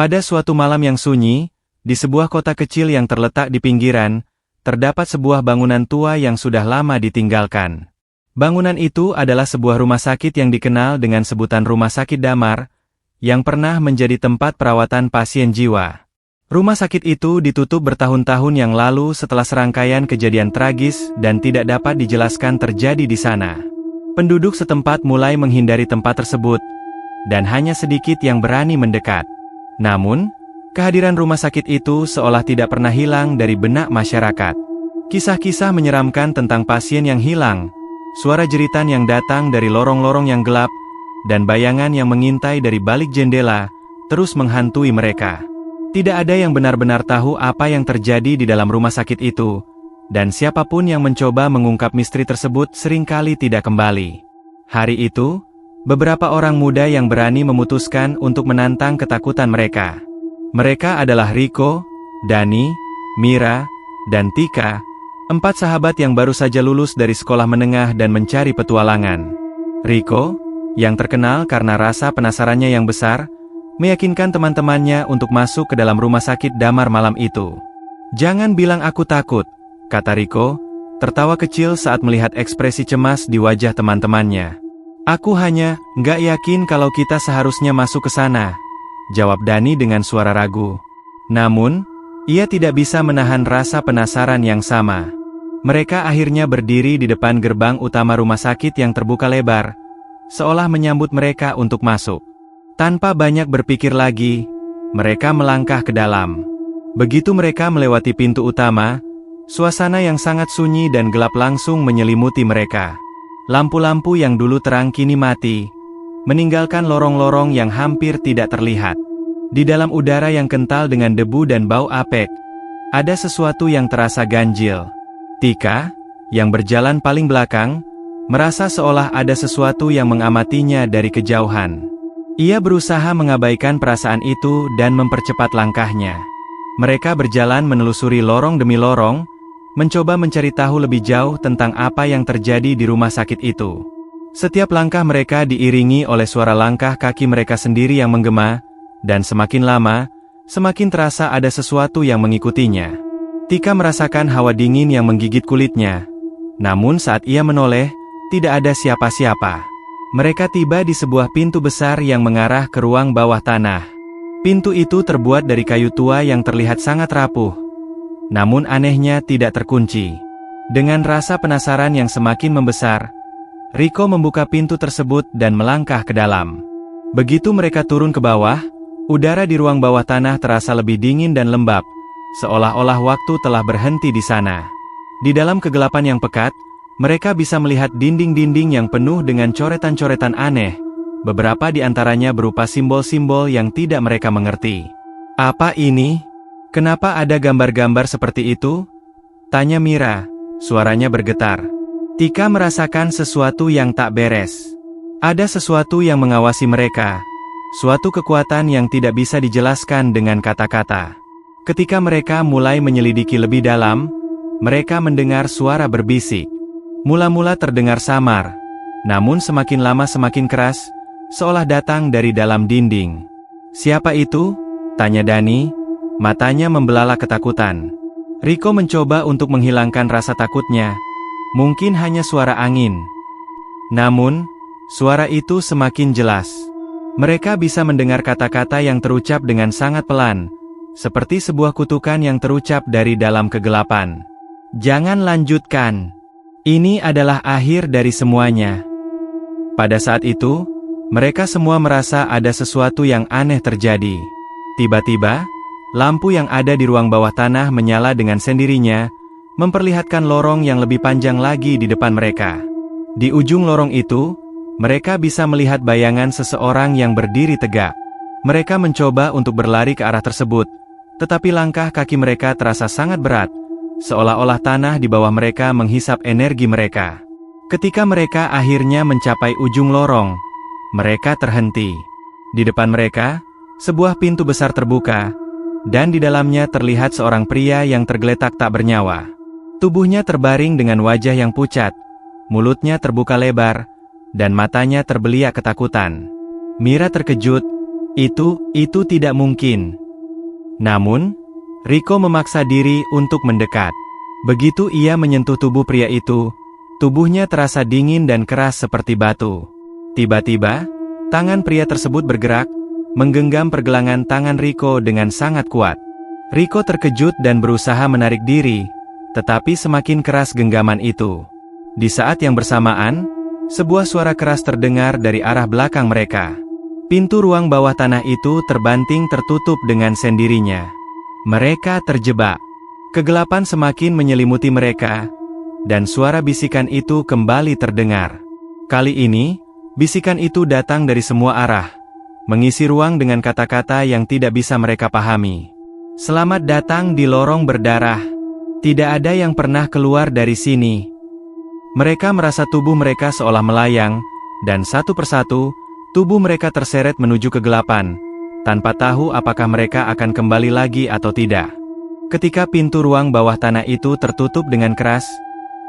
Pada suatu malam yang sunyi, di sebuah kota kecil yang terletak di pinggiran, terdapat sebuah bangunan tua yang sudah lama ditinggalkan. Bangunan itu adalah sebuah rumah sakit yang dikenal dengan sebutan Rumah Sakit Damar, yang pernah menjadi tempat perawatan pasien jiwa. Rumah sakit itu ditutup bertahun-tahun yang lalu setelah serangkaian kejadian tragis dan tidak dapat dijelaskan terjadi di sana. Penduduk setempat mulai menghindari tempat tersebut, dan hanya sedikit yang berani mendekat. Namun, kehadiran rumah sakit itu seolah tidak pernah hilang dari benak masyarakat. Kisah-kisah menyeramkan tentang pasien yang hilang, suara jeritan yang datang dari lorong-lorong yang gelap, dan bayangan yang mengintai dari balik jendela, terus menghantui mereka. Tidak ada yang benar-benar tahu apa yang terjadi di dalam rumah sakit itu, dan siapapun yang mencoba mengungkap misteri tersebut seringkali tidak kembali. Hari itu, beberapa orang muda yang berani memutuskan untuk menantang ketakutan mereka. Mereka adalah Rico, Dani, Mira, dan Tika, 4 sahabat yang baru saja lulus dari sekolah menengah dan mencari petualangan. Rico, yang terkenal karena rasa penasarannya yang besar, meyakinkan teman-temannya untuk masuk ke dalam rumah sakit Damar malam itu. "Jangan bilang aku takut," kata Rico, tertawa kecil saat melihat ekspresi cemas di wajah teman-temannya. "Aku hanya nggak yakin kalau kita seharusnya masuk ke sana," jawab Dani dengan suara ragu. Namun, ia tidak bisa menahan rasa penasaran yang sama. Mereka akhirnya berdiri di depan gerbang utama rumah sakit yang terbuka lebar, seolah menyambut mereka untuk masuk. Tanpa banyak berpikir lagi, mereka melangkah ke dalam. Begitu mereka melewati pintu utama, suasana yang sangat sunyi dan gelap langsung menyelimuti mereka. Lampu-lampu yang dulu terang kini mati, meninggalkan lorong-lorong yang hampir tidak terlihat. Di dalam udara yang kental dengan debu dan bau apek, ada sesuatu yang terasa ganjil. Tika, yang berjalan paling belakang, merasa seolah ada sesuatu yang mengamatinya dari kejauhan. Ia berusaha mengabaikan perasaan itu dan mempercepat langkahnya. Mereka berjalan menelusuri lorong demi lorong, mencoba mencari tahu lebih jauh tentang apa yang terjadi di rumah sakit itu. Setiap langkah mereka diiringi oleh suara langkah kaki mereka sendiri yang menggema, dan semakin lama, semakin terasa ada sesuatu yang mengikutinya. Tika merasakan hawa dingin yang menggigit kulitnya, namun saat ia menoleh, tidak ada siapa-siapa. Mereka tiba di sebuah pintu besar yang mengarah ke ruang bawah tanah. Pintu itu terbuat dari kayu tua yang terlihat sangat rapuh, namun anehnya tidak terkunci. Dengan rasa penasaran yang semakin membesar, Rico membuka pintu tersebut dan melangkah ke dalam. Begitu mereka turun ke bawah, udara di ruang bawah tanah terasa lebih dingin dan lembab, seolah-olah waktu telah berhenti di sana. Di dalam kegelapan yang pekat, mereka bisa melihat dinding-dinding yang penuh dengan coretan-coretan aneh, beberapa di antaranya berupa simbol-simbol yang tidak mereka mengerti. "Apa ini? Kenapa ada gambar-gambar seperti itu?" tanya Mira, suaranya bergetar. Tika merasakan sesuatu yang tak beres. Ada sesuatu yang mengawasi mereka, suatu kekuatan yang tidak bisa dijelaskan dengan kata-kata. Ketika mereka mulai menyelidiki lebih dalam, mereka mendengar suara berbisik. Mula-mula terdengar samar, namun semakin lama semakin keras, seolah datang dari dalam dinding. "Siapa itu?" tanya Dani, matanya membelalak ketakutan. Rico mencoba untuk menghilangkan rasa takutnya, mungkin hanya suara angin. Namun, suara itu semakin jelas. Mereka bisa mendengar kata-kata yang terucap dengan sangat pelan, seperti sebuah kutukan yang terucap dari dalam kegelapan. "Jangan lanjutkan. Ini adalah akhir dari semuanya." Pada saat itu, mereka semua merasa ada sesuatu yang aneh terjadi. Tiba-tiba, lampu yang ada di ruang bawah tanah menyala dengan sendirinya, memperlihatkan lorong yang lebih panjang lagi di depan mereka. Di ujung lorong itu, mereka bisa melihat bayangan seseorang yang berdiri tegak. Mereka mencoba untuk berlari ke arah tersebut, tetapi langkah kaki mereka terasa sangat berat, seolah-olah tanah di bawah mereka menghisap energi mereka. Ketika mereka akhirnya mencapai ujung lorong, mereka terhenti. Di depan mereka, sebuah pintu besar terbuka, dan di dalamnya terlihat seorang pria yang tergeletak tak bernyawa. Tubuhnya terbaring dengan wajah yang pucat, mulutnya terbuka lebar, dan matanya terbeliak ketakutan. Mira terkejut, Itu tidak mungkin. Namun, Riko memaksa diri untuk mendekat. Begitu ia menyentuh tubuh pria itu, tubuhnya terasa dingin dan keras seperti batu. Tiba-tiba, tangan pria tersebut bergerak, menggenggam pergelangan tangan Riko dengan sangat kuat. Riko terkejut dan berusaha menarik diri, tetapi semakin keras genggaman itu. Di saat yang bersamaan, sebuah suara keras terdengar dari arah belakang mereka. Pintu ruang bawah tanah itu terbanting tertutup dengan sendirinya. Mereka terjebak. Kegelapan semakin menyelimuti mereka, dan suara bisikan itu kembali terdengar. Kali ini, bisikan itu datang dari semua arah, mengisi ruang dengan kata-kata yang tidak bisa mereka pahami. Selamat datang di lorong berdarah. Tidak ada yang pernah keluar dari sini. Mereka merasa tubuh mereka seolah melayang, dan satu persatu, tubuh mereka terseret menuju kegelapan, tanpa tahu apakah mereka akan kembali lagi atau tidak. Ketika pintu ruang bawah tanah itu tertutup dengan keras,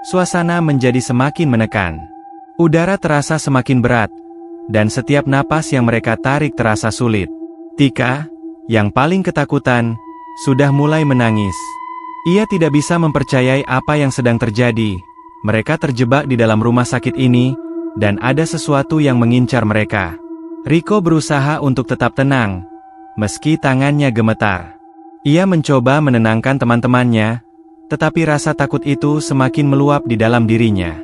suasana menjadi semakin menekan. Udara terasa semakin berat, dan setiap napas yang mereka tarik terasa sulit. Tika, yang paling ketakutan, sudah mulai menangis. Ia tidak bisa mempercayai apa yang sedang terjadi. Mereka terjebak di dalam rumah sakit ini, dan ada sesuatu yang mengincar mereka. Riko berusaha untuk tetap tenang, meski tangannya gemetar. Ia mencoba menenangkan teman-temannya, tetapi rasa takut itu semakin meluap di dalam dirinya.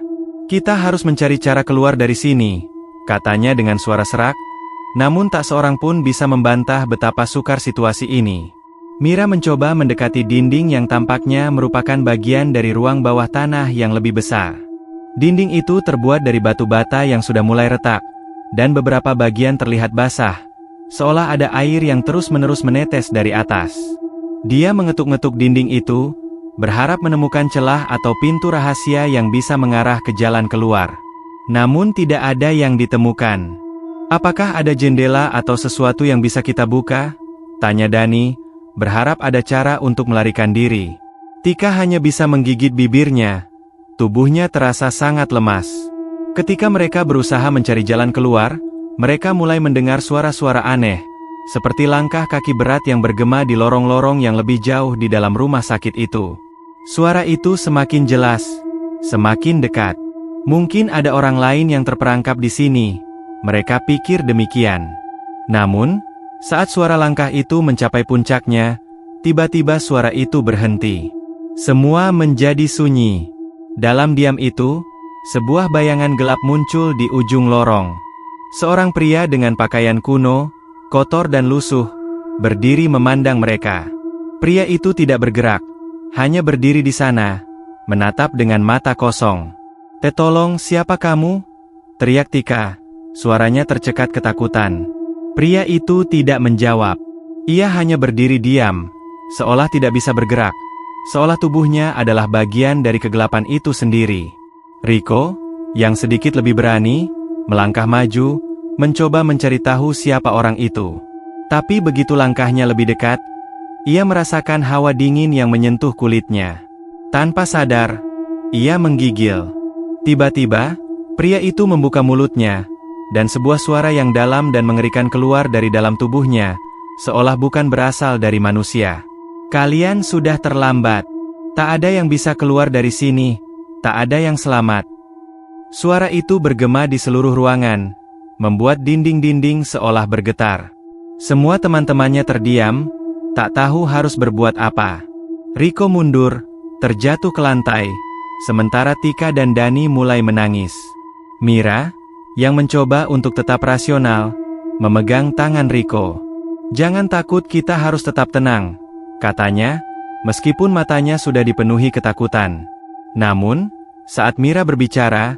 Kita harus mencari cara keluar dari sini, katanya dengan suara serak, namun tak seorang pun bisa membantah betapa sukar situasi ini. Mira mencoba mendekati dinding yang tampaknya merupakan bagian dari ruang bawah tanah yang lebih besar. Dinding itu terbuat dari batu bata yang sudah mulai retak, dan beberapa bagian terlihat basah, seolah ada air yang terus-menerus menetes dari atas. Dia mengetuk-ngetuk dinding itu, berharap menemukan celah atau pintu rahasia yang bisa mengarah ke jalan keluar. Namun tidak ada yang ditemukan. Apakah ada jendela atau sesuatu yang bisa kita buka? Tanya Dani, berharap ada cara untuk melarikan diri. Tika hanya bisa menggigit bibirnya. Tubuhnya terasa sangat lemas. Ketika mereka berusaha mencari jalan keluar, mereka mulai mendengar suara-suara aneh, seperti langkah kaki berat yang bergema di lorong-lorong yang lebih jauh di dalam rumah sakit itu. Suara itu semakin jelas, semakin dekat. Mungkin ada orang lain yang terperangkap di sini, mereka pikir demikian. Namun, saat suara langkah itu mencapai puncaknya, tiba-tiba suara itu berhenti. Semua menjadi sunyi. Dalam diam itu, sebuah bayangan gelap muncul di ujung lorong. Seorang pria dengan pakaian kuno, kotor dan lusuh, berdiri memandang mereka. Pria itu tidak bergerak, hanya berdiri di sana, menatap dengan mata kosong. "Tolong, siapa kamu?" teriak Tika. Suaranya tercekat ketakutan. Pria itu tidak menjawab. Ia hanya berdiri diam, seolah tidak bisa bergerak, seolah tubuhnya adalah bagian dari kegelapan itu sendiri. Riko, yang sedikit lebih berani, melangkah maju, mencoba mencari tahu siapa orang itu. Tapi begitu langkahnya lebih dekat, ia merasakan hawa dingin yang menyentuh kulitnya. Tanpa sadar, ia menggigil. Tiba-tiba, pria itu membuka mulutnya, dan sebuah suara yang dalam dan mengerikan keluar dari dalam tubuhnya, seolah bukan berasal dari manusia. "Kalian sudah terlambat. Tak ada yang bisa keluar dari sini, tak ada yang selamat." Suara itu bergema di seluruh ruangan, membuat dinding-dinding seolah bergetar. Semua teman-temannya terdiam, tak tahu harus berbuat apa. Riko mundur, terjatuh ke lantai, sementara Tika dan Dani mulai menangis. Mira, yang mencoba untuk tetap rasional, memegang tangan Riko. "Jangan takut, kita harus tetap tenang," katanya, meskipun matanya sudah dipenuhi ketakutan. Namun, saat Mira berbicara,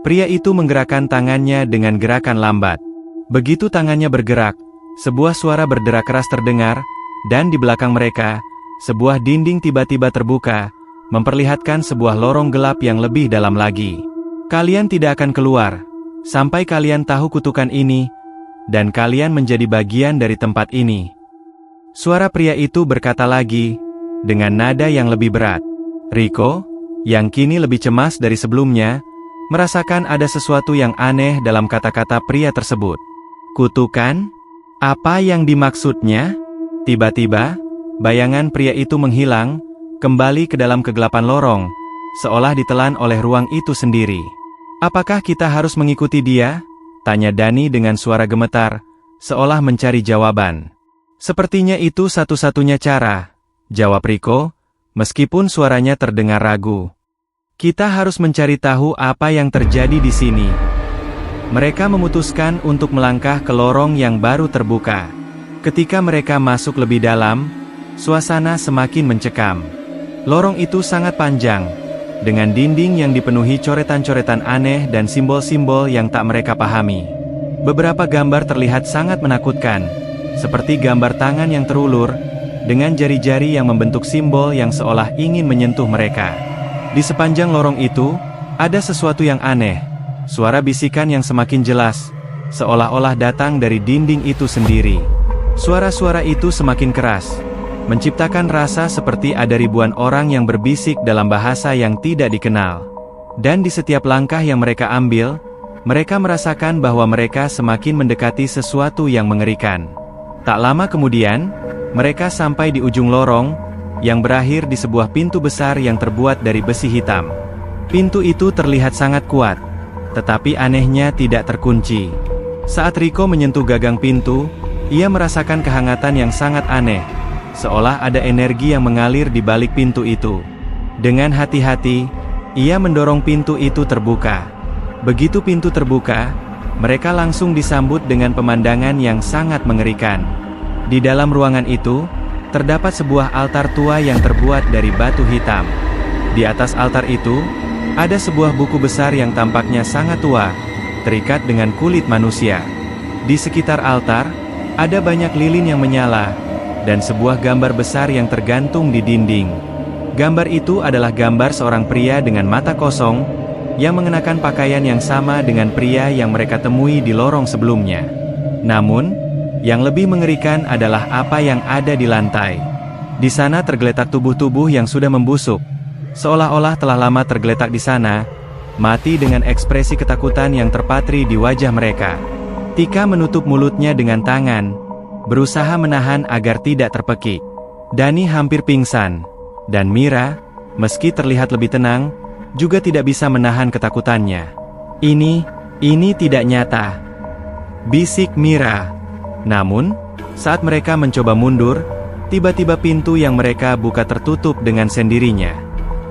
pria itu menggerakkan tangannya dengan gerakan lambat. Begitu tangannya bergerak, sebuah suara berderak keras terdengar, dan di belakang mereka, sebuah dinding tiba-tiba terbuka, memperlihatkan sebuah lorong gelap yang lebih dalam lagi. "Kalian tidak akan keluar, sampai kalian tahu kutukan ini, dan kalian menjadi bagian dari tempat ini." Suara pria itu berkata lagi, dengan nada yang lebih berat. Riko, yang kini lebih cemas dari sebelumnya, merasakan ada sesuatu yang aneh dalam kata-kata pria tersebut. "Kutukan?" Apa yang dimaksudnya? Tiba-tiba, bayangan pria itu menghilang, kembali ke dalam kegelapan lorong, seolah ditelan oleh ruang itu sendiri. Apakah kita harus mengikuti dia? Tanya Dani dengan suara gemetar, seolah mencari jawaban. Sepertinya itu satu-satunya cara, jawab Riko, meskipun suaranya terdengar ragu. Kita harus mencari tahu apa yang terjadi di sini. Mereka memutuskan untuk melangkah ke lorong yang baru terbuka. Ketika mereka masuk lebih dalam, suasana semakin mencekam. Lorong itu sangat panjang, dengan dinding yang dipenuhi coretan-coretan aneh dan simbol-simbol yang tak mereka pahami. Beberapa gambar terlihat sangat menakutkan, seperti gambar tangan yang terulur, dengan jari-jari yang membentuk simbol yang seolah ingin menyentuh mereka. Di sepanjang lorong itu, ada sesuatu yang aneh, suara bisikan yang semakin jelas, seolah-olah datang dari dinding itu sendiri. Suara-suara itu semakin keras, menciptakan rasa seperti ada ribuan orang yang berbisik dalam bahasa yang tidak dikenal. Dan di setiap langkah yang mereka ambil, mereka merasakan bahwa mereka semakin mendekati sesuatu yang mengerikan. Tak lama kemudian, mereka sampai di ujung lorong, yang berakhir di sebuah pintu besar yang terbuat dari besi hitam. Pintu itu terlihat sangat kuat, tetapi anehnya tidak terkunci. Saat Riko menyentuh gagang pintu, ia merasakan kehangatan yang sangat aneh, seolah ada energi yang mengalir di balik pintu itu. Dengan hati-hati, ia mendorong pintu itu terbuka. Begitu pintu terbuka, mereka langsung disambut dengan pemandangan yang sangat mengerikan. Di dalam ruangan itu, terdapat sebuah altar tua yang terbuat dari batu hitam. Di atas altar itu, ada sebuah buku besar yang tampaknya sangat tua, terikat dengan kulit manusia. Di sekitar altar, ada banyak lilin yang menyala, dan sebuah gambar besar yang tergantung di dinding. Gambar itu adalah gambar seorang pria dengan mata kosong, yang mengenakan pakaian yang sama dengan pria yang mereka temui di lorong sebelumnya. Namun, yang lebih mengerikan adalah apa yang ada di lantai. Di sana tergeletak tubuh-tubuh yang sudah membusuk, seolah-olah telah lama tergeletak di sana, mati dengan ekspresi ketakutan yang terpatri di wajah mereka. Tika menutup mulutnya dengan tangan, berusaha menahan agar tidak terpekik. Dani hampir pingsan, dan Mira, meski terlihat lebih tenang, juga tidak bisa menahan ketakutannya. Ini tidak nyata, bisik Mira. Namun, saat mereka mencoba mundur, tiba-tiba pintu yang mereka buka tertutup dengan sendirinya.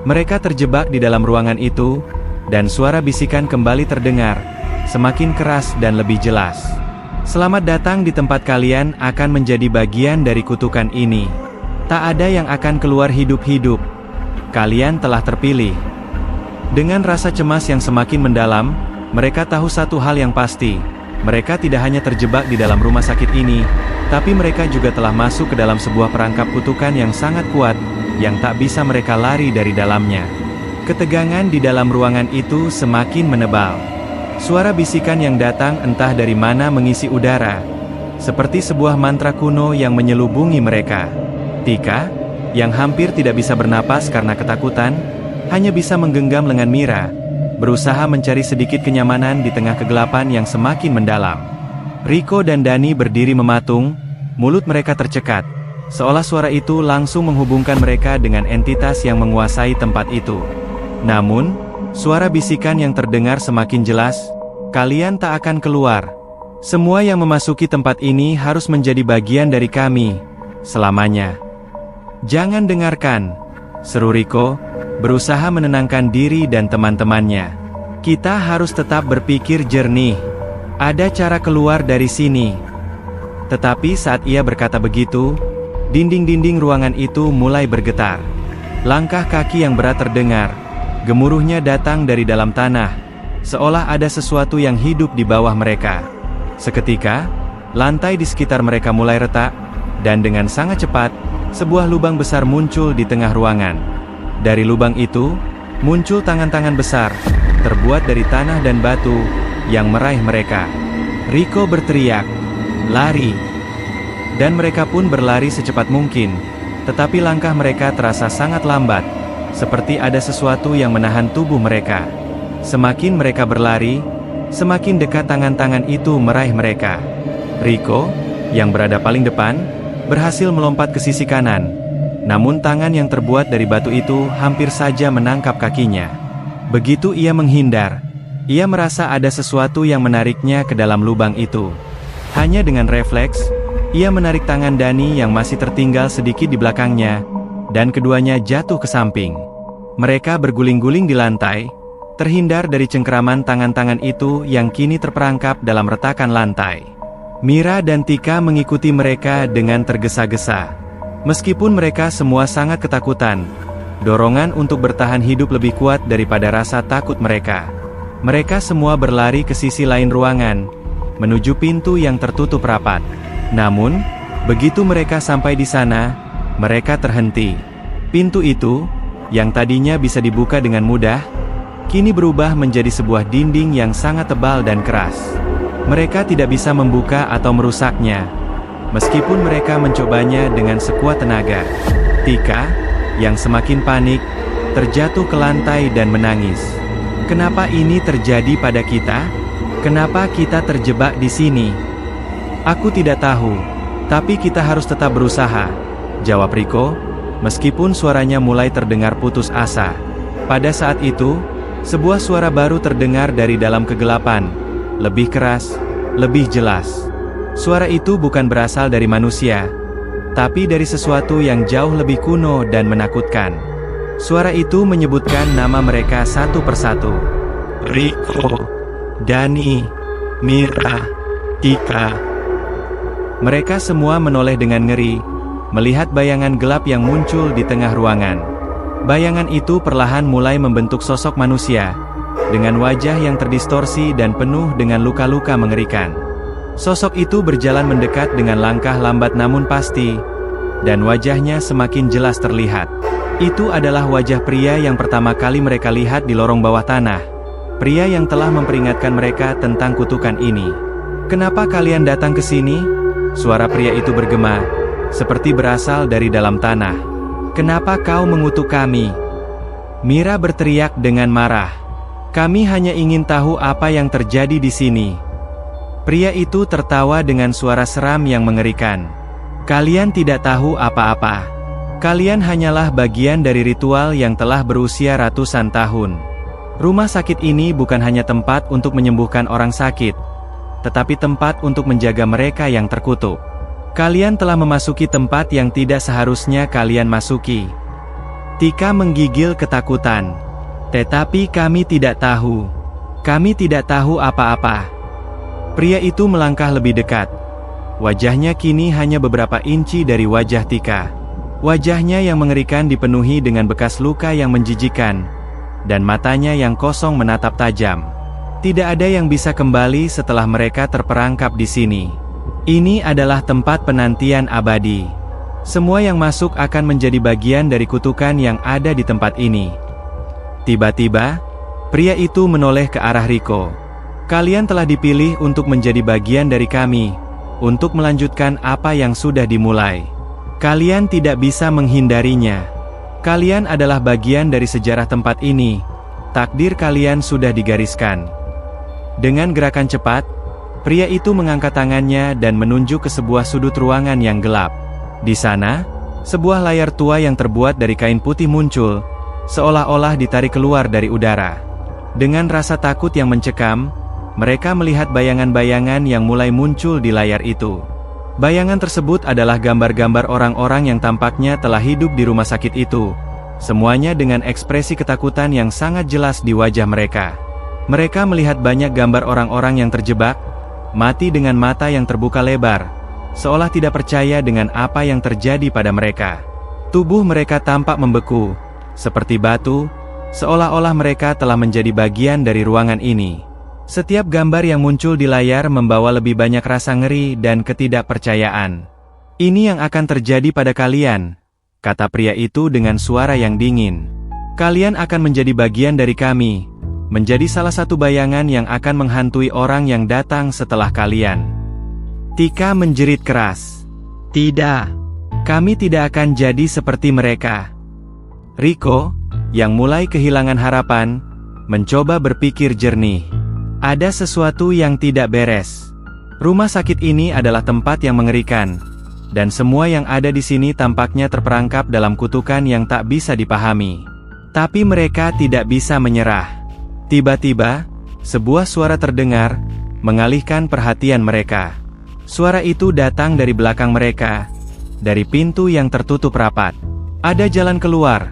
Mereka terjebak di dalam ruangan itu, dan suara bisikan kembali terdengar, semakin keras dan lebih jelas. Selamat datang di tempat kalian akan menjadi bagian dari kutukan ini. Tak ada yang akan keluar hidup-hidup. Kalian telah terpilih. Dengan rasa cemas yang semakin mendalam, mereka tahu satu hal yang pasti. Mereka tidak hanya terjebak di dalam rumah sakit ini, tapi mereka juga telah masuk ke dalam sebuah perangkap kutukan yang sangat kuat, yang tak bisa mereka lari dari dalamnya. Ketegangan di dalam ruangan itu semakin menebal. Suara bisikan yang datang entah dari mana mengisi udara, seperti sebuah mantra kuno yang menyelubungi mereka. Tika, yang hampir tidak bisa bernapas karena ketakutan, hanya bisa menggenggam lengan Mira, berusaha mencari sedikit kenyamanan di tengah kegelapan yang semakin mendalam. Riko dan Dani berdiri mematung, mulut mereka tercekat, seolah suara itu langsung menghubungkan mereka dengan entitas yang menguasai tempat itu. Namun, suara bisikan yang terdengar semakin jelas, kalian tak akan keluar. Semua yang memasuki tempat ini harus menjadi bagian dari kami, selamanya. Jangan dengarkan, seru Riko, berusaha menenangkan diri dan teman-temannya. Kita harus tetap berpikir jernih. Ada cara keluar dari sini. Tetapi saat ia berkata begitu, dinding-dinding ruangan itu mulai bergetar. Langkah kaki yang berat terdengar. Gemuruhnya datang dari dalam tanah, seolah ada sesuatu yang hidup di bawah mereka. Seketika, lantai di sekitar mereka mulai retak, dan dengan sangat cepat, sebuah lubang besar muncul di tengah ruangan. Dari lubang itu, muncul tangan-tangan besar, terbuat dari tanah dan batu, yang meraih mereka. Riko berteriak, "Lari!" Dan mereka pun berlari secepat mungkin, tetapi langkah mereka terasa sangat lambat, seperti ada sesuatu yang menahan tubuh mereka. Semakin mereka berlari, semakin dekat tangan-tangan itu meraih mereka. Riko, yang berada paling depan, berhasil melompat ke sisi kanan. Namun tangan yang terbuat dari batu itu hampir saja menangkap kakinya. Begitu ia menghindar, ia merasa ada sesuatu yang menariknya ke dalam lubang itu. Hanya dengan refleks, ia menarik tangan Dani yang masih tertinggal sedikit di belakangnya, dan keduanya jatuh ke samping. Mereka berguling-guling di lantai, terhindar dari cengkeraman tangan-tangan itu yang kini terperangkap dalam retakan lantai. Mira dan Tika mengikuti mereka dengan tergesa-gesa. Meskipun mereka semua sangat ketakutan, dorongan untuk bertahan hidup lebih kuat daripada rasa takut mereka. Mereka semua berlari ke sisi lain ruangan, menuju pintu yang tertutup rapat. Namun, begitu mereka sampai di sana, mereka terhenti. Pintu itu, yang tadinya bisa dibuka dengan mudah, kini berubah menjadi sebuah dinding yang sangat tebal dan keras. Mereka tidak bisa membuka atau merusaknya, meskipun mereka mencobanya dengan sekuat tenaga. Tika, yang semakin panik, terjatuh ke lantai dan menangis. Kenapa ini terjadi pada kita? Kenapa kita terjebak di sini? Aku tidak tahu, tapi kita harus tetap berusaha, jawab Riko, meskipun suaranya mulai terdengar putus asa. Pada saat itu, sebuah suara baru terdengar dari dalam kegelapan, lebih keras, lebih jelas. Suara itu bukan berasal dari manusia, tapi dari sesuatu yang jauh lebih kuno dan menakutkan. Suara itu menyebutkan nama mereka satu persatu. Riko, Dani, Mira, Tika. Mereka semua menoleh dengan ngeri, melihat bayangan gelap yang muncul di tengah ruangan. Bayangan itu perlahan mulai membentuk sosok manusia, dengan wajah yang terdistorsi dan penuh dengan luka-luka mengerikan. Sosok itu berjalan mendekat dengan langkah lambat namun pasti, dan wajahnya semakin jelas terlihat. Itu adalah wajah pria yang pertama kali mereka lihat di lorong bawah tanah. Pria yang telah memperingatkan mereka tentang kutukan ini. "Kenapa kalian datang ke sini?" Suara pria itu bergema, seperti berasal dari dalam tanah. "Kenapa kau mengutuk kami?" Mira berteriak dengan marah. "Kami hanya ingin tahu apa yang terjadi di sini." Pria itu tertawa dengan suara seram yang mengerikan. "Kalian tidak tahu apa-apa. Kalian hanyalah bagian dari ritual yang telah berusia ratusan tahun. Rumah sakit ini bukan hanya tempat untuk menyembuhkan orang sakit, tetapi tempat untuk menjaga mereka yang terkutuk. Kalian telah memasuki tempat yang tidak seharusnya kalian masuki." Tika menggigil ketakutan. "Tetapi kami tidak tahu. Kami tidak tahu apa-apa." Pria itu melangkah lebih dekat. Wajahnya kini hanya beberapa inci dari wajah Tika. Wajahnya yang mengerikan dipenuhi dengan bekas luka yang menjijikan, dan matanya yang kosong menatap tajam. Tidak ada yang bisa kembali setelah mereka terperangkap di sini. Ini adalah tempat penantian abadi. Semua yang masuk akan menjadi bagian dari kutukan yang ada di tempat ini. Tiba-tiba, pria itu menoleh ke arah Riko. "Kalian telah dipilih untuk menjadi bagian dari kami, untuk melanjutkan apa yang sudah dimulai. Kalian tidak bisa menghindarinya. Kalian adalah bagian dari sejarah tempat ini. Takdir kalian sudah digariskan." Dengan gerakan cepat, pria itu mengangkat tangannya dan menunjuk ke sebuah sudut ruangan yang gelap. Di sana, sebuah layar tua yang terbuat dari kain putih muncul, seolah-olah ditarik keluar dari udara. Dengan rasa takut yang mencekam, mereka melihat bayangan-bayangan yang mulai muncul di layar itu. Bayangan tersebut adalah gambar-gambar orang-orang yang tampaknya telah hidup di rumah sakit itu, semuanya dengan ekspresi ketakutan yang sangat jelas di wajah mereka. Mereka melihat banyak gambar orang-orang yang terjebak, mati dengan mata yang terbuka lebar, seolah tidak percaya dengan apa yang terjadi pada mereka. Tubuh mereka tampak membeku, seperti batu, seolah-olah mereka telah menjadi bagian dari ruangan ini. Setiap gambar yang muncul di layar membawa lebih banyak rasa ngeri dan ketidakpercayaan. "Ini yang akan terjadi pada kalian," kata pria itu dengan suara yang dingin. "Kalian akan menjadi bagian dari kami, menjadi salah satu bayangan yang akan menghantui orang yang datang setelah kalian." Tika menjerit keras. "Tidak, kami tidak akan jadi seperti mereka." Riko, yang mulai kehilangan harapan, mencoba berpikir jernih. Ada sesuatu yang tidak beres. Rumah sakit ini adalah tempat yang mengerikan, dan semua yang ada di sini tampaknya terperangkap dalam kutukan yang tak bisa dipahami. Tapi mereka tidak bisa menyerah. Tiba-tiba, sebuah suara terdengar, mengalihkan perhatian mereka. Suara itu datang dari belakang mereka, dari pintu yang tertutup rapat. Ada jalan keluar.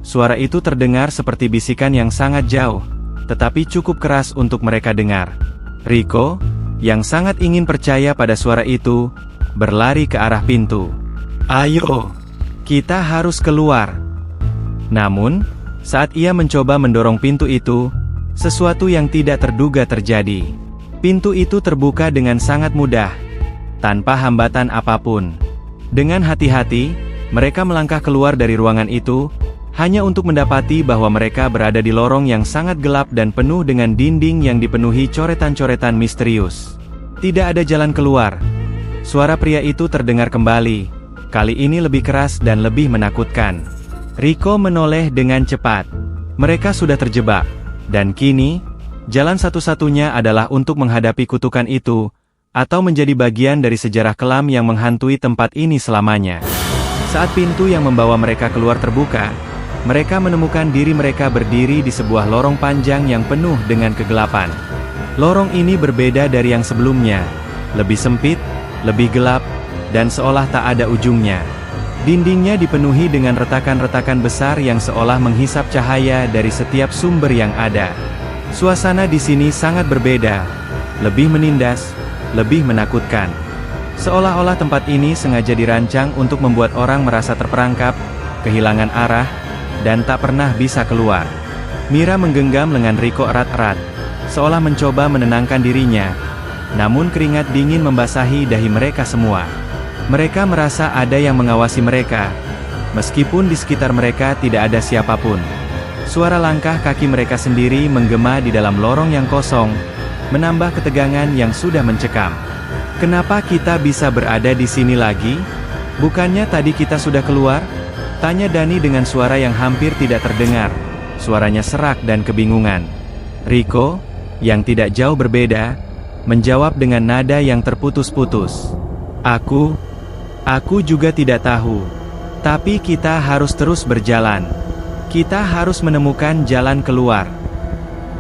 Suara itu terdengar seperti bisikan yang sangat jauh, tetapi cukup keras untuk mereka dengar. Rico, yang sangat ingin percaya pada suara itu, berlari ke arah pintu. "Ayo, kita harus keluar." Namun, saat ia mencoba mendorong pintu itu, sesuatu yang tidak terduga terjadi. Pintu itu terbuka dengan sangat mudah, tanpa hambatan apapun. Dengan hati-hati, mereka melangkah keluar dari ruangan itu, hanya untuk mendapati bahwa mereka berada di lorong yang sangat gelap dan penuh dengan dinding yang dipenuhi coretan-coretan misterius. Tidak ada jalan keluar. Suara pria itu terdengar kembali, kali ini lebih keras dan lebih menakutkan. Rico menoleh dengan cepat. Mereka sudah terjebak, dan kini, jalan satu-satunya adalah untuk menghadapi kutukan itu, atau menjadi bagian dari sejarah kelam yang menghantui tempat ini selamanya. Saat pintu yang membawa mereka keluar terbuka, mereka menemukan diri mereka berdiri di sebuah lorong panjang yang penuh dengan kegelapan. Lorong ini berbeda dari yang sebelumnya, lebih sempit, lebih gelap, dan seolah tak ada ujungnya. Dindingnya dipenuhi dengan retakan-retakan besar yang seolah menghisap cahaya dari setiap sumber yang ada. Suasana di sini sangat berbeda, lebih menindas, lebih menakutkan. Seolah-olah tempat ini sengaja dirancang untuk membuat orang merasa terperangkap, kehilangan arah, dan tak pernah bisa keluar. Mira menggenggam lengan Rico erat-erat, seolah mencoba menenangkan dirinya. Namun keringat dingin membasahi dahi mereka semua. Mereka merasa ada yang mengawasi mereka, meskipun di sekitar mereka tidak ada siapapun. Suara langkah kaki mereka sendiri menggema di dalam lorong yang kosong, menambah ketegangan yang sudah mencekam. "Kenapa kita bisa berada di sini lagi? Bukannya tadi kita sudah keluar?" tanya Dani dengan suara yang hampir tidak terdengar. Suaranya serak dan kebingungan. Rico, yang tidak jauh berbeda, menjawab dengan nada yang terputus-putus. Aku juga tidak tahu. Tapi kita harus terus berjalan. Kita harus menemukan jalan keluar."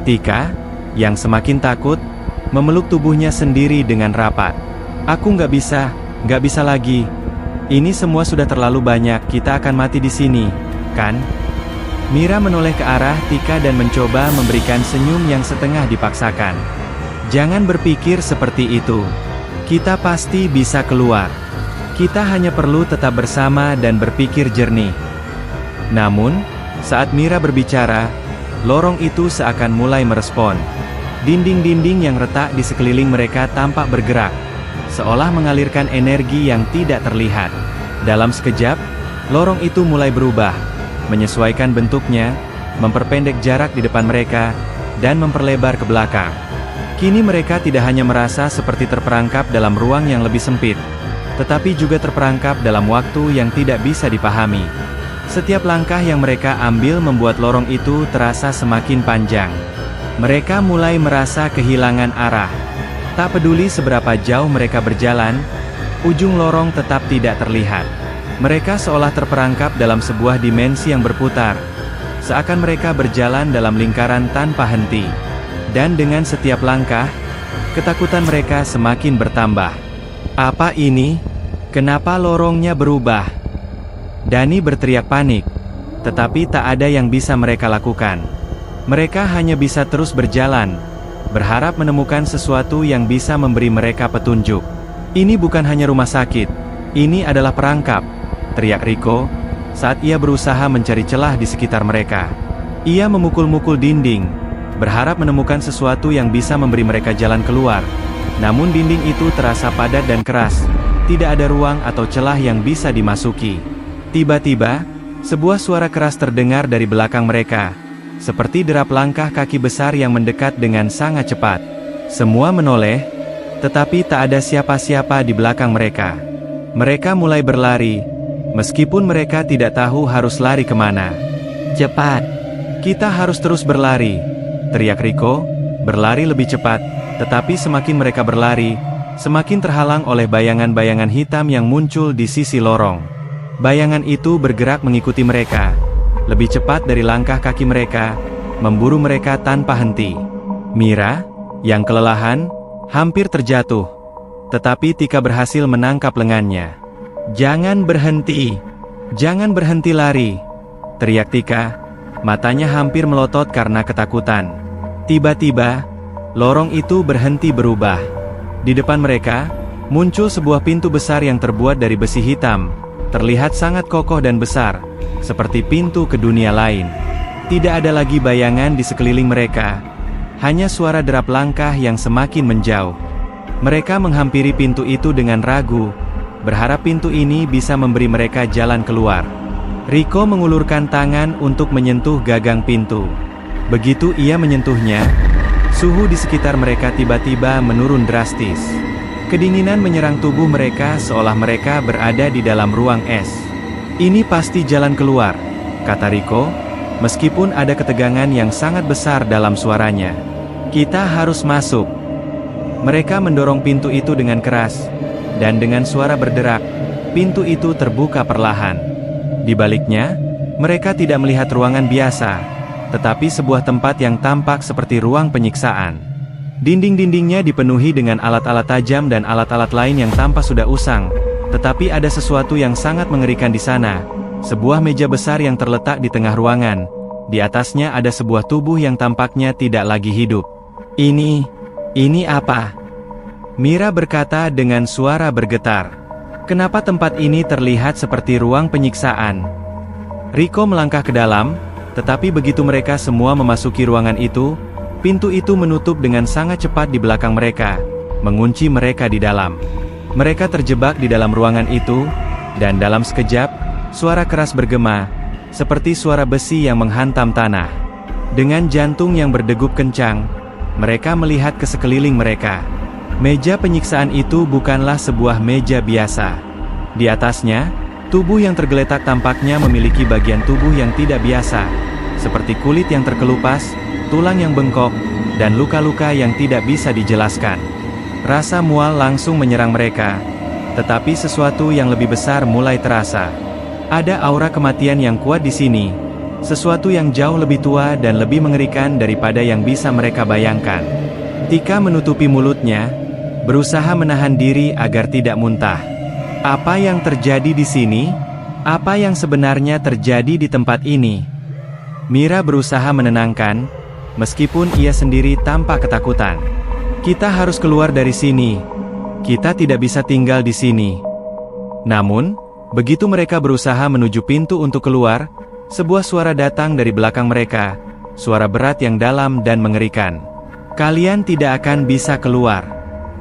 Tika, yang semakin takut, memeluk tubuhnya sendiri dengan rapat. "Aku nggak bisa lagi. Ini semua sudah terlalu banyak, kita akan mati di sini, kan?" Mira menoleh ke arah Tika dan mencoba memberikan senyum yang setengah dipaksakan. "Jangan berpikir seperti itu. Kita pasti bisa keluar. Kita hanya perlu tetap bersama dan berpikir jernih." Namun, saat Mira berbicara, lorong itu seakan mulai merespon. Dinding-dinding yang retak di sekeliling mereka tampak bergerak, seolah mengalirkan energi yang tidak terlihat. Dalam sekejap, lorong itu mulai berubah, menyesuaikan bentuknya, memperpendek jarak di depan mereka, dan memperlebar ke belakang. Kini mereka tidak hanya merasa seperti terperangkap dalam ruang yang lebih sempit, tetapi juga terperangkap dalam waktu yang tidak bisa dipahami. Setiap langkah yang mereka ambil membuat lorong itu terasa semakin panjang. Mereka mulai merasa kehilangan arah. Tak peduli seberapa jauh mereka berjalan, ujung lorong tetap tidak terlihat. Mereka seolah terperangkap dalam sebuah dimensi yang berputar, seakan mereka berjalan dalam lingkaran tanpa henti. Dan dengan setiap langkah, ketakutan mereka semakin bertambah. "Apa ini? Kenapa lorongnya berubah?" Dani berteriak panik, tetapi tak ada yang bisa mereka lakukan. Mereka hanya bisa terus berjalan, berharap menemukan sesuatu yang bisa memberi mereka petunjuk. "Ini bukan hanya rumah sakit, ini adalah perangkap," teriak Rico, saat ia berusaha mencari celah di sekitar mereka. Ia memukul-mukul dinding, berharap menemukan sesuatu yang bisa memberi mereka jalan keluar. Namun dinding itu terasa padat dan keras, tidak ada ruang atau celah yang bisa dimasuki. Tiba-tiba, sebuah suara keras terdengar dari belakang mereka, seperti derap langkah kaki besar yang mendekat dengan sangat cepat. Semua menoleh, tetapi tak ada siapa-siapa di belakang mereka. Mereka mulai berlari, meskipun mereka tidak tahu harus lari kemana. "Cepat! Kita harus terus berlari!" teriak Rico, berlari lebih cepat, tetapi semakin mereka berlari, semakin terhalang oleh bayangan-bayangan hitam yang muncul di sisi lorong. Bayangan itu bergerak mengikuti mereka, lebih cepat dari langkah kaki mereka, memburu mereka tanpa henti. Mira, yang kelelahan, hampir terjatuh. Tetapi Tika berhasil menangkap lengannya. "Jangan berhenti! Jangan berhenti lari!" teriak Tika, matanya hampir melotot karena ketakutan. Tiba-tiba, lorong itu berhenti berubah. Di depan mereka, muncul sebuah pintu besar yang terbuat dari besi hitam, terlihat sangat kokoh dan besar, seperti pintu ke dunia lain. Tidak ada lagi bayangan di sekeliling mereka, hanya suara derap langkah yang semakin menjauh. Mereka menghampiri pintu itu dengan ragu, berharap pintu ini bisa memberi mereka jalan keluar. Riko mengulurkan tangan untuk menyentuh gagang pintu. Begitu ia menyentuhnya, suhu di sekitar mereka tiba-tiba menurun drastis. Kedinginan menyerang tubuh mereka seolah mereka berada di dalam ruang es. "Ini pasti jalan keluar," kata Riko, meskipun ada ketegangan yang sangat besar dalam suaranya. "Kita harus masuk." Mereka mendorong pintu itu dengan keras, dan dengan suara berderak, pintu itu terbuka perlahan. Di baliknya, mereka tidak melihat ruangan biasa, tetapi sebuah tempat yang tampak seperti ruang penyiksaan. Dinding-dindingnya dipenuhi dengan alat-alat tajam dan alat-alat lain yang tampak sudah usang, tetapi ada sesuatu yang sangat mengerikan di sana. Sebuah meja besar yang terletak di tengah ruangan. Di atasnya ada sebuah tubuh yang tampaknya tidak lagi hidup. Ini apa?" Mira berkata dengan suara bergetar. "Kenapa tempat ini terlihat seperti ruang penyiksaan?" Riko melangkah ke dalam, tetapi begitu mereka semua memasuki ruangan itu, pintu itu menutup dengan sangat cepat di belakang mereka, mengunci mereka di dalam. Mereka terjebak di dalam ruangan itu, dan dalam sekejap, suara keras bergema, seperti suara besi yang menghantam tanah. Dengan jantung yang berdegup kencang, mereka melihat ke sekeliling mereka. Meja penyiksaan itu bukanlah sebuah meja biasa. Di atasnya, tubuh yang tergeletak tampaknya memiliki bagian tubuh yang tidak biasa, seperti kulit yang terkelupas, tulang yang bengkok, dan luka-luka yang tidak bisa dijelaskan. Rasa mual langsung menyerang mereka, tetapi sesuatu yang lebih besar mulai terasa. Ada aura kematian yang kuat di sini, sesuatu yang jauh lebih tua dan lebih mengerikan daripada yang bisa mereka bayangkan. Tika menutupi mulutnya, berusaha menahan diri agar tidak muntah. Apa yang terjadi di sini? Apa yang sebenarnya terjadi di tempat ini? Mira berusaha menenangkan, meskipun ia sendiri tampak ketakutan. "Kita harus keluar dari sini. Kita tidak bisa tinggal di sini." Namun, begitu mereka berusaha menuju pintu untuk keluar, sebuah suara datang dari belakang mereka, suara berat yang dalam dan mengerikan. "Kalian tidak akan bisa keluar.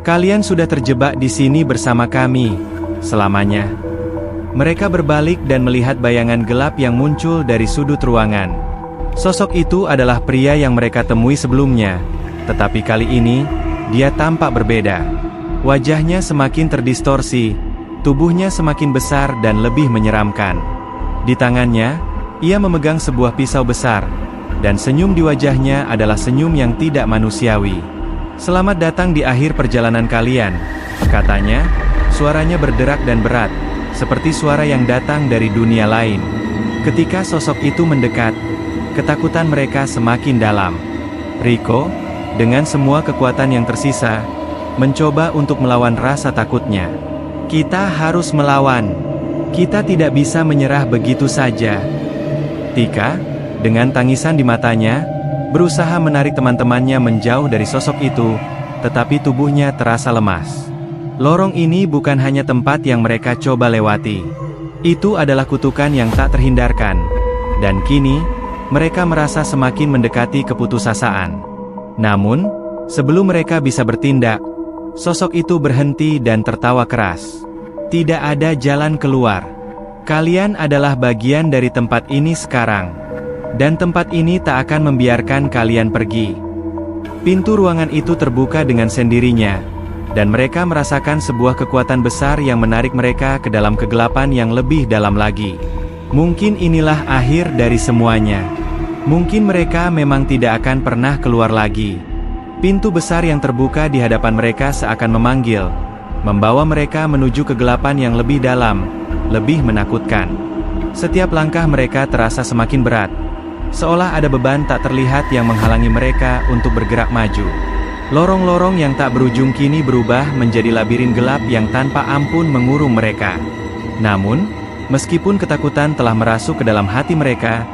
Kalian sudah terjebak di sini bersama kami selamanya." Mereka berbalik dan melihat bayangan gelap yang muncul dari sudut ruangan. Sosok itu adalah pria yang mereka temui sebelumnya, tetapi kali ini, dia tampak berbeda. Wajahnya semakin terdistorsi, tubuhnya semakin besar dan lebih menyeramkan. Di tangannya, ia memegang sebuah pisau besar, dan senyum di wajahnya adalah senyum yang tidak manusiawi. "Selamat datang di akhir perjalanan kalian," katanya, suaranya berderak dan berat, seperti suara yang datang dari dunia lain. Ketika sosok itu mendekat, ketakutan mereka semakin dalam. Riko, dengan semua kekuatan yang tersisa, mencoba untuk melawan rasa takutnya. "Kita harus melawan. Kita tidak bisa menyerah begitu saja." Tika, dengan tangisan di matanya, berusaha menarik teman-temannya menjauh dari sosok itu, tetapi tubuhnya terasa lemas. Lorong ini bukan hanya tempat yang mereka coba lewati. Itu adalah kutukan yang tak terhindarkan. Dan kini, mereka merasa semakin mendekati keputusasaan. Namun, sebelum mereka bisa bertindak, sosok itu berhenti dan tertawa keras. "Tidak ada jalan keluar. Kalian adalah bagian dari tempat ini sekarang. Dan tempat ini tak akan membiarkan kalian pergi." Pintu ruangan itu terbuka dengan sendirinya, dan mereka merasakan sebuah kekuatan besar yang menarik mereka ke dalam kegelapan yang lebih dalam lagi. Mungkin inilah akhir dari semuanya. Mungkin mereka memang tidak akan pernah keluar lagi. Pintu besar yang terbuka di hadapan mereka seakan memanggil, membawa mereka menuju kegelapan yang lebih dalam, lebih menakutkan. Setiap langkah mereka terasa semakin berat, seolah ada beban tak terlihat yang menghalangi mereka untuk bergerak maju. Lorong-lorong yang tak berujung kini berubah menjadi labirin gelap yang tanpa ampun mengurung mereka. Namun, meskipun ketakutan telah merasuk ke dalam hati mereka,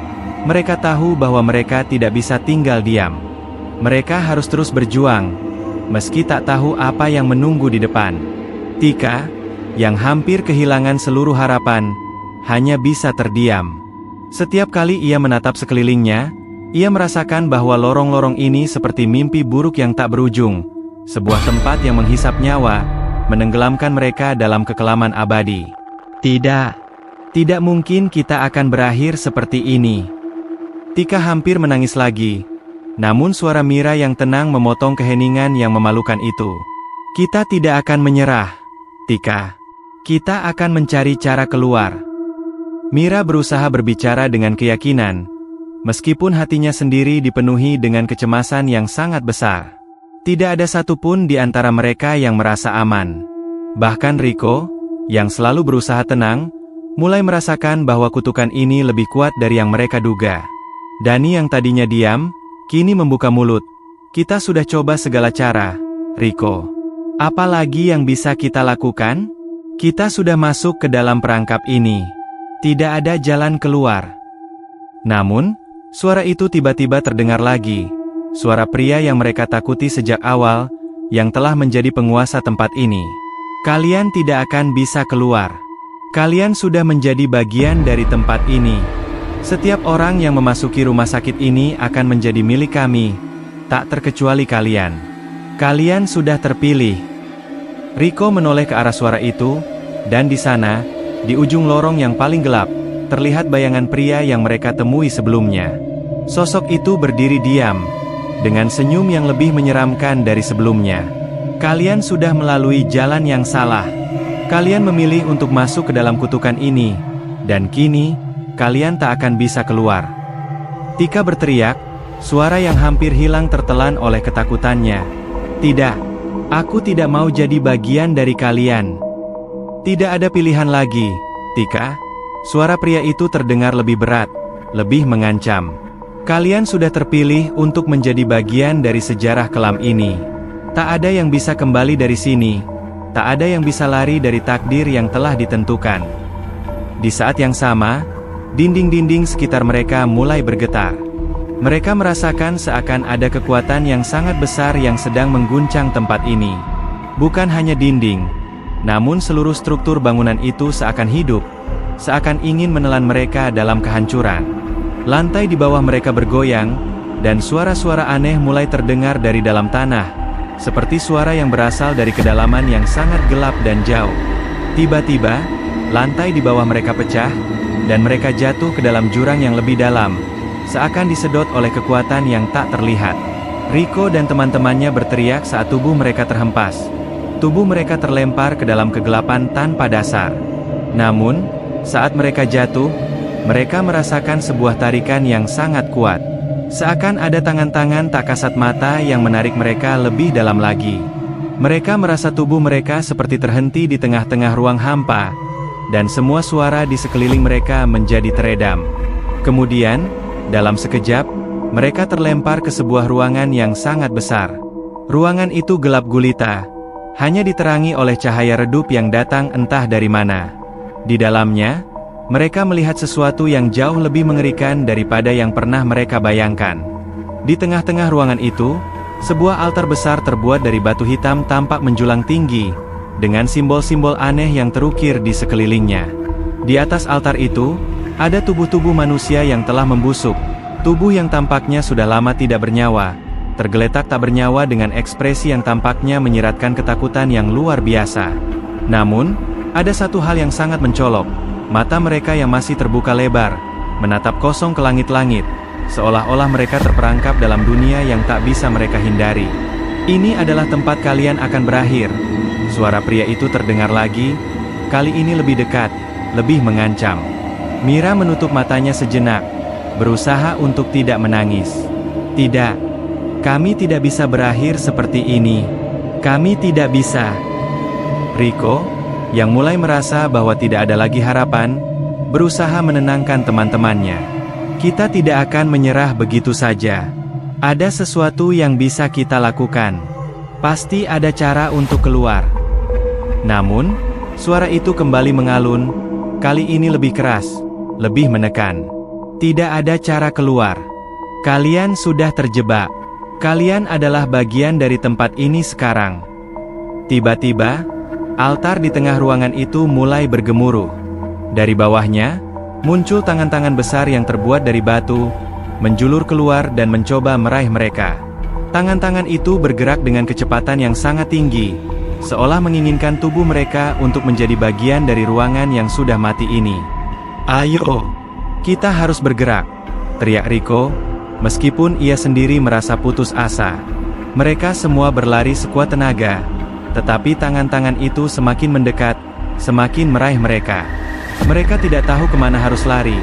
mereka tahu bahwa mereka tidak bisa tinggal diam. Mereka harus terus berjuang, meski tak tahu apa yang menunggu di depan. Tika, yang hampir kehilangan seluruh harapan, hanya bisa terdiam. Setiap kali ia menatap sekelilingnya, ia merasakan bahwa lorong-lorong ini seperti mimpi buruk yang tak berujung, sebuah tempat yang menghisap nyawa, menenggelamkan mereka dalam kekelaman abadi. Tidak mungkin kita akan berakhir seperti ini. Tika hampir menangis lagi, namun suara Mira yang tenang memotong keheningan yang memalukan itu. Kita tidak akan menyerah, Tika. Kita akan mencari cara keluar. Mira berusaha berbicara dengan keyakinan, meskipun hatinya sendiri dipenuhi dengan kecemasan yang sangat besar. Tidak ada satupun di antara mereka yang merasa aman. Bahkan Riko, yang selalu berusaha tenang, mulai merasakan bahwa kutukan ini lebih kuat dari yang mereka duga. Dani yang tadinya diam, kini membuka mulut. Kita sudah coba segala cara, Riko. Apa lagi yang bisa kita lakukan? Kita sudah masuk ke dalam perangkap ini. Tidak ada jalan keluar. Namun, suara itu tiba-tiba terdengar lagi. Suara pria yang mereka takuti sejak awal, yang telah menjadi penguasa tempat ini. Kalian tidak akan bisa keluar. Kalian sudah menjadi bagian dari tempat ini. Setiap orang yang memasuki rumah sakit ini akan menjadi milik kami, tak terkecuali kalian. Kalian sudah terpilih. Riko menoleh ke arah suara itu, dan di sana, di ujung lorong yang paling gelap, terlihat bayangan pria yang mereka temui sebelumnya. Sosok itu berdiri diam, dengan senyum yang lebih menyeramkan dari sebelumnya. Kalian sudah melalui jalan yang salah. Kalian memilih untuk masuk ke dalam kutukan ini, dan kini, kalian tak akan bisa keluar. Tika berteriak, suara yang hampir hilang tertelan oleh ketakutannya. Tidak, aku tidak mau jadi bagian dari kalian. Tidak ada pilihan lagi, Tika. Suara pria itu terdengar lebih berat, lebih mengancam. Kalian sudah terpilih untuk menjadi bagian dari sejarah kelam ini. Tak ada yang bisa kembali dari sini. Tak ada yang bisa lari dari takdir yang telah ditentukan. Di saat yang sama, dinding-dinding sekitar mereka mulai bergetar. Mereka merasakan seakan ada kekuatan yang sangat besar yang sedang mengguncang tempat ini. Bukan hanya dinding, namun seluruh struktur bangunan itu seakan hidup, seakan ingin menelan mereka dalam kehancuran. Lantai di bawah mereka bergoyang, dan suara-suara aneh mulai terdengar dari dalam tanah, seperti suara yang berasal dari kedalaman yang sangat gelap dan jauh. Tiba-tiba, lantai di bawah mereka pecah, dan mereka jatuh ke dalam jurang yang lebih dalam, seakan disedot oleh kekuatan yang tak terlihat. Riko dan teman-temannya berteriak saat tubuh mereka terhempas. Tubuh mereka terlempar ke dalam kegelapan tanpa dasar. Namun, saat mereka jatuh, mereka merasakan sebuah tarikan yang sangat kuat. Seakan ada tangan-tangan tak kasat mata yang menarik mereka lebih dalam lagi. Mereka merasa tubuh mereka seperti terhenti di tengah-tengah ruang hampa, dan semua suara di sekeliling mereka menjadi teredam. Kemudian, dalam sekejap, mereka terlempar ke sebuah ruangan yang sangat besar. Ruangan itu gelap gulita, hanya diterangi oleh cahaya redup yang datang entah dari mana. Di dalamnya, mereka melihat sesuatu yang jauh lebih mengerikan daripada yang pernah mereka bayangkan. Di tengah-tengah ruangan itu, sebuah altar besar terbuat dari batu hitam tampak menjulang tinggi, dengan simbol-simbol aneh yang terukir di sekelilingnya. Di atas altar itu, ada tubuh-tubuh manusia yang telah membusuk, tubuh yang tampaknya sudah lama tidak bernyawa, tergeletak tak bernyawa dengan ekspresi yang tampaknya menyiratkan ketakutan yang luar biasa. Namun, ada satu hal yang sangat mencolok. Mata mereka yang masih terbuka lebar, menatap kosong ke langit-langit, seolah-olah mereka terperangkap dalam dunia yang tak bisa mereka hindari. Ini adalah tempat kalian akan berakhir. Suara pria itu terdengar lagi, kali ini lebih dekat, lebih mengancam. Mira menutup matanya sejenak, berusaha untuk tidak menangis. Tidak, kami tidak bisa berakhir seperti ini. Kami tidak bisa. Rico, yang mulai merasa bahwa tidak ada lagi harapan, berusaha menenangkan teman-temannya. Kita tidak akan menyerah begitu saja. Ada sesuatu yang bisa kita lakukan. Pasti ada cara untuk keluar. Namun, suara itu kembali mengalun, kali ini lebih keras, lebih menekan. Tidak ada cara keluar. Kalian sudah terjebak. Kalian adalah bagian dari tempat ini sekarang. Tiba-tiba, altar di tengah ruangan itu mulai bergemuruh. Dari bawahnya, muncul tangan-tangan besar yang terbuat dari batu, menjulur keluar dan mencoba meraih mereka. Tangan-tangan itu bergerak dengan kecepatan yang sangat tinggi, seolah menginginkan tubuh mereka untuk menjadi bagian dari ruangan yang sudah mati ini. "Ayo, kita harus bergerak," teriak Rico, meskipun ia sendiri merasa putus asa. Mereka semua berlari sekuat tenaga, tetapi tangan-tangan itu semakin mendekat, semakin meraih mereka. Mereka tidak tahu kemana harus lari,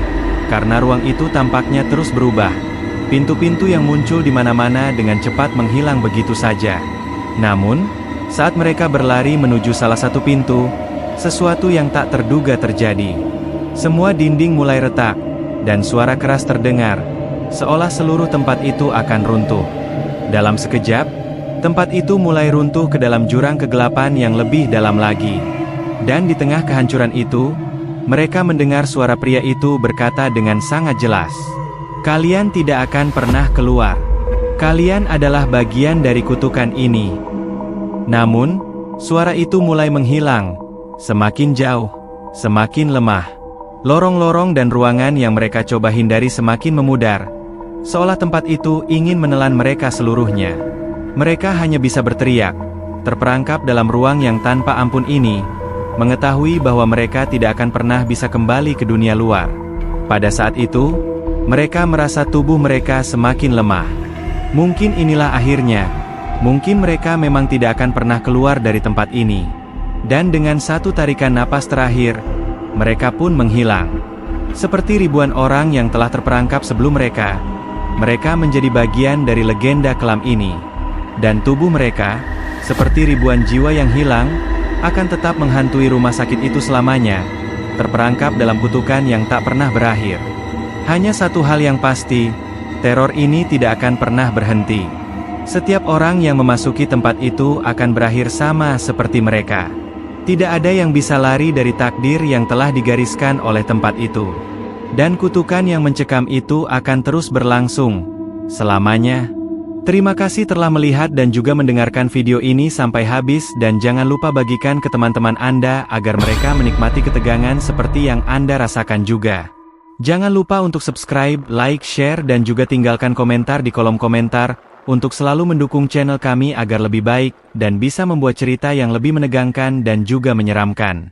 karena ruang itu tampaknya terus berubah. Pintu-pintu yang muncul di mana-mana dengan cepat menghilang begitu saja. Namun, saat mereka berlari menuju salah satu pintu, sesuatu yang tak terduga terjadi. Semua dinding mulai retak, dan suara keras terdengar, seolah seluruh tempat itu akan runtuh. Dalam sekejap, tempat itu mulai runtuh ke dalam jurang kegelapan yang lebih dalam lagi. Dan di tengah kehancuran itu, mereka mendengar suara pria itu berkata dengan sangat jelas, "Kalian tidak akan pernah keluar. Kalian adalah bagian dari kutukan ini." Namun, suara itu mulai menghilang, semakin jauh, semakin lemah. Lorong-lorong dan ruangan yang mereka coba hindari semakin memudar, seolah tempat itu ingin menelan mereka seluruhnya. Mereka hanya bisa berteriak, terperangkap dalam ruang yang tanpa ampun ini, mengetahui bahwa mereka tidak akan pernah bisa kembali ke dunia luar. Pada saat itu, mereka merasa tubuh mereka semakin lemah. Mungkin inilah akhirnya. Mungkin mereka memang tidak akan pernah keluar dari tempat ini. Dan dengan satu tarikan napas terakhir, mereka pun menghilang. Seperti ribuan orang yang telah terperangkap sebelum mereka menjadi bagian dari legenda kelam ini. Dan tubuh mereka, seperti ribuan jiwa yang hilang, akan tetap menghantui rumah sakit itu selamanya, terperangkap dalam kutukan yang tak pernah berakhir. Hanya satu hal yang pasti, teror ini tidak akan pernah berhenti. Setiap orang yang memasuki tempat itu akan berakhir sama seperti mereka. Tidak ada yang bisa lari dari takdir yang telah digariskan oleh tempat itu. Dan kutukan yang mencekam itu akan terus berlangsung selamanya. Terima kasih telah melihat dan juga mendengarkan video ini sampai habis, dan jangan lupa bagikan ke teman-teman Anda agar mereka menikmati ketegangan seperti yang Anda rasakan juga. Jangan lupa untuk subscribe, like, share dan juga tinggalkan komentar di kolom komentar, untuk selalu mendukung channel kami agar lebih baik, dan bisa membuat cerita yang lebih menegangkan dan juga menyeramkan.